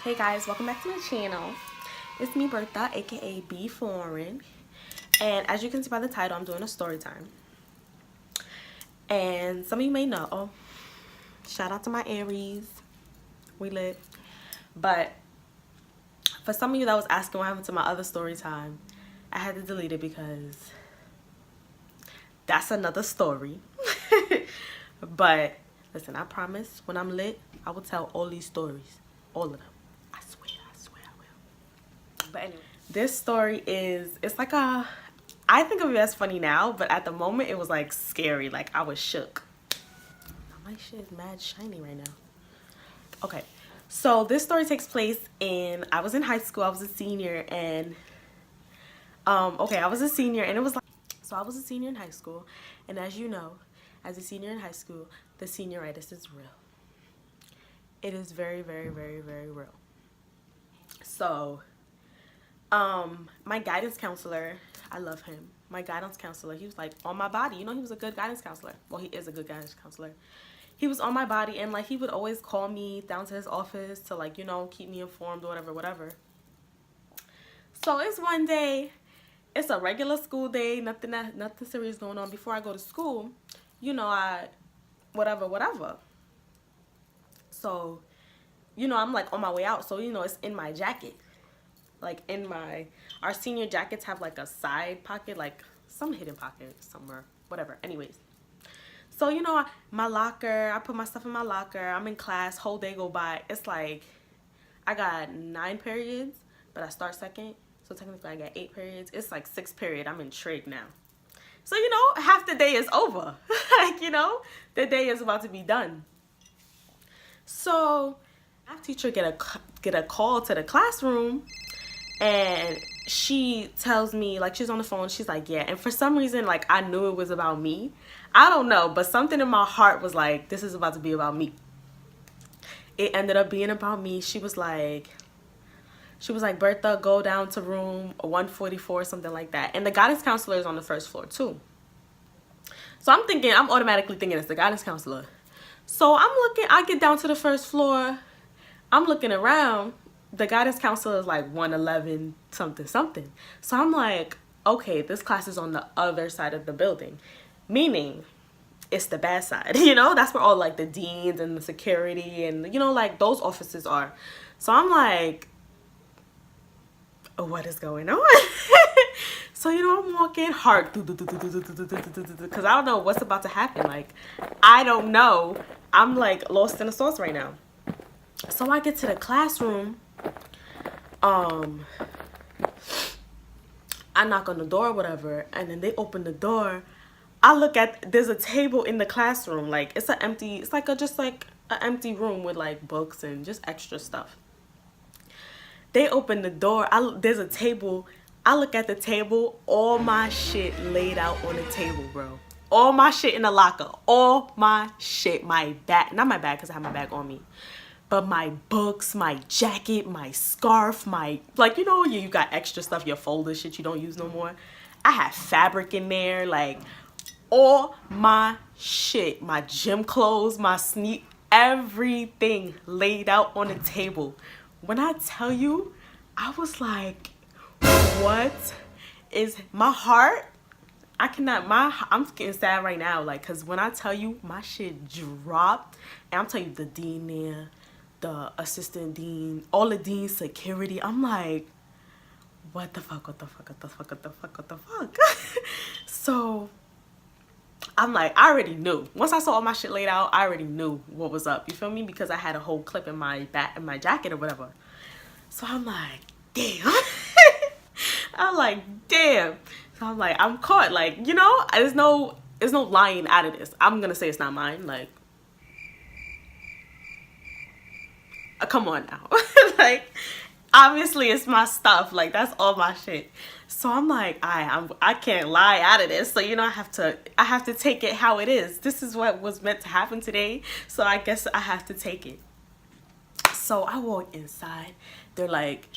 Hey guys, welcome back to my channel. It's me, BUR-thuh, aka B Foreign, and as you can see by the title, I'm doing a story time. And some of you may know, shout out to my Aries, we lit. But for some of you that was asking what happened to my other story time, I had to delete it because that's another story. But listen, I promise when I'm lit, I will tell all these stories, all of them. I swear I will. But anyway, this story it's like I think of it as funny now, but at the moment it was like scary. Like I was shook. My shit is mad shiny right now. Okay, so this story takes place I was in high school. I was a senior, and I was a senior, and it was like, so I was a senior in high school, and as you know, as a senior in high school, the senioritis is real. It is very, very, very, very real. So, my guidance counselor, I love him. My guidance counselor, he was like on my body. You know, he was a good guidance counselor. Well, he is a good guidance counselor. He was on my body, and like he would always call me down to his office to like, you know, keep me informed or whatever. So it's one day, it's a regular school day, nothing serious going on. Before I go to school, you know, whatever. So, you know, I'm like on my way out. So, you know, it's in my jacket. Like our senior jackets have like a side pocket, like some hidden pocket somewhere, whatever. Anyways. So, you know, my locker, I put my stuff in my locker. I'm in class, whole day go by. It's like, I got 9 periods, but I start second. So technically I got 8 periods. It's like 6th period. I'm in trig now. So, you know, half the day is over. Like, you know, the day is about to be done. So, our teacher get a call to the classroom, and she tells me, like, she's on the phone, she's like, yeah. And for some reason, like, I knew it was about me. I don't know, but something in my heart was like, this is about to be about me. It ended up being about me. She was like, BUR-thuh, go down to room 144, something like that. And the guidance counselor is on the first floor too. So I'm automatically thinking it's the guidance counselor. So I get down to the first floor. I'm looking around. The guidance counselor is like 111 something. So I'm like, okay, this class is on the other side of the building. Meaning, it's the bad side, you know? That's where all like the deans and the security and, you know, like those offices are. So I'm like, what is going on? So, you know, I'm walking hard because I don't know what's about to happen. Like, I don't know. I'm like lost in the sauce right now. So I get to the classroom. I knock on the door or whatever, and then they open the door. I look there's a table in the classroom. Like, it's just like an empty room with like books and just extra stuff. They open the door. There's a table. I look at the table. All my shit laid out on the table, bro. All my shit in the locker. All my shit. My bag. Not my bag because I have my bag on me. But my books, my jacket, my scarf, like, you know, you got extra stuff, your folder shit you don't use no more. I had fabric in there. Like, all my shit. My gym clothes, my everything laid out on the table. When I tell you, I was like, what is my heart? I'm getting sad right now. Like, cause when I tell you my shit dropped, and I'm telling you the dean there, the assistant dean, all the dean's security. I'm like, what the fuck? So I'm like, I already knew. Once I saw all my shit laid out, I already knew what was up. You feel me? Because I had a whole clip in my jacket or whatever. So I'm like, damn. I'm like, damn. So I'm like, I'm caught. Like, you know, there's no lying out of this. I'm gonna say it's not mine. Like, come on now. Like, obviously it's my stuff. Like, that's all my shit. So I'm like, I can't lie out of this. So, you know, I have to take it how it is. This is what was meant to happen today. So I guess I have to take it. So I walk inside. They're like,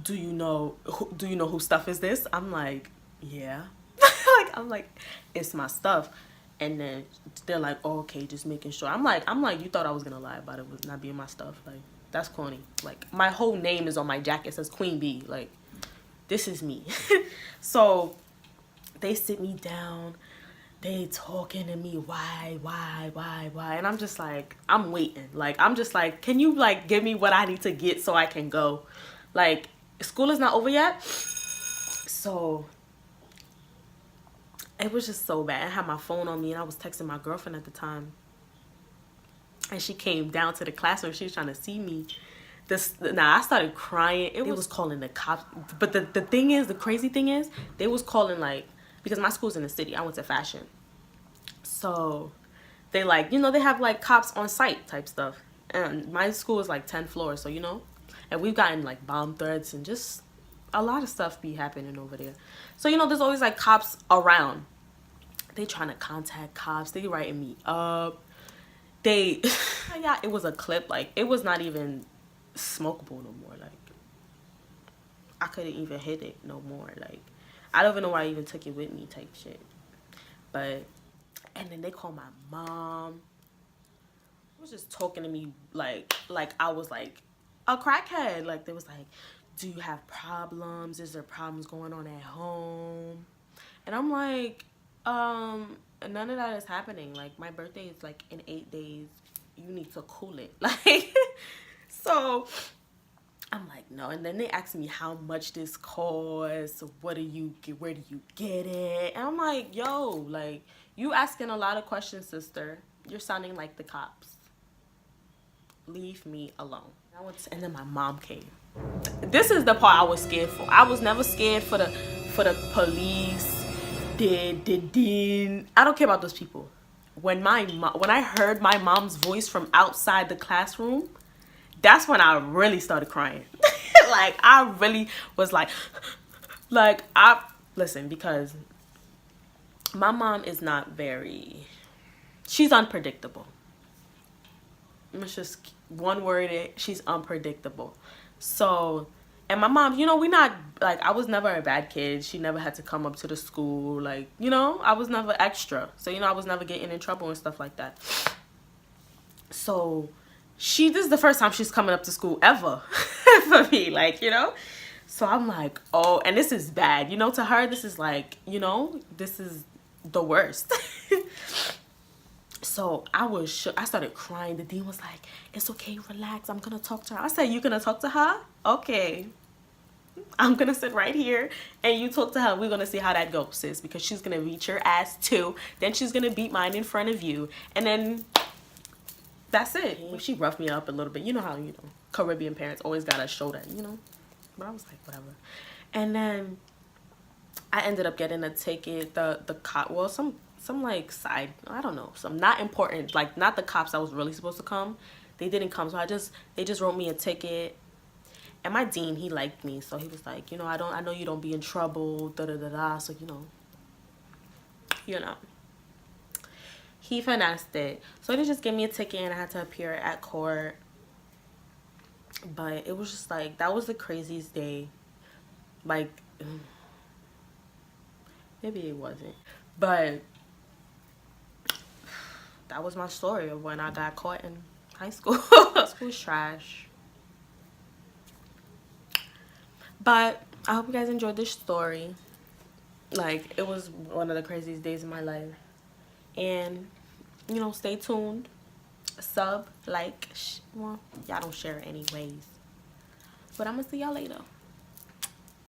do you know whose stuff is this? I'm like, yeah. I'm like, it's my stuff. And then they're like, oh, okay, just making sure. I'm like, you thought I was gonna lie about it was not being my stuff. Like, That's corny. Like, my whole name is on my jacket. It says Queen Bee. Like, this is me. So they sit me down. They talking to me, why? And I'm just like, I'm waiting. Like, I'm just like, can you, like, give me what I need to get so I can go? Like, school is not over yet. So it was just so bad. I had my phone on me, and I was texting my girlfriend at the time. And she came down to the classroom. She was trying to see me. I started crying. It was calling the cops. But the thing is, the crazy thing is, they was calling, like, because my school's in the city. I went to fashion. So they, like, you know, they have, like, cops on site type stuff. And my school is, like, 10 floors. So, you know, and we've gotten, like, bomb threats and just a lot of stuff be happening over there. So, you know, there's always, like, cops around. They trying to contact cops. They writing me up. Yeah, it was a clip. Like, it was not even smokable no more. Like, I couldn't even hit it no more. Like, I don't even know why I even took it with me type shit. But, and then they called my mom. Was just talking to me like I was like a crackhead. Like, they was like, do you have problems? Is there problems going on at home? And I'm like, none of that is happening. Like, my birthday is like in 8 days. You need to cool it. Like, so I'm like, no. And then they asked me how much this costs. Where do you get it? And I'm like, yo, like, you asking a lot of questions, sister. You're sounding like the cops. Leave me alone. And then my mom came. This is the part I was scared for. I was never scared for the police. I don't care about those people. When I heard my mom's voice from outside the classroom, that's when I really started crying. Like, I really was like listen, because my mom is not very, she's unpredictable. It's just one word, she's unpredictable. So, and my mom, you know, we not, like, I was never a bad kid. She never had to come up to the school. Like, you know, I was never extra. So, you know, I was never getting in trouble and stuff like that. So, this is the first time she's coming up to school ever for me. Like, you know. So, I'm like, oh, and this is bad. You know, to her, this is like, you know, this is the worst. So I was shook. I started crying. The dean was like, it's okay, relax. I'm going to talk to her. I said, you going to talk to her? Okay. I'm going to sit right here and you talk to her. We're going to see how that goes, sis, because she's going to beat your ass too. Then she's going to beat mine in front of you. And then that's it. She roughed me up a little bit. You know how, you know, Caribbean parents always got to show that, you know. But I was like, whatever. And then I ended up getting a ticket. The cop, well, some like side, I don't know, some not important, like not the cops that was really supposed to come. They didn't come, so they just wrote me a ticket. And my dean, he liked me, so he was like, you know, I know you don't be in trouble, so you know, he finessed it. So they just gave me a ticket and I had to appear at court. But it was just like, that was the craziest day. Like, maybe it wasn't, but that was my story of when I got caught in high school. School's trash. But I hope you guys enjoyed this story. Like, it was one of the craziest days of my life. And, you know, stay tuned. Sub, like, well, y'all don't share it anyways. But I'm gonna see y'all later.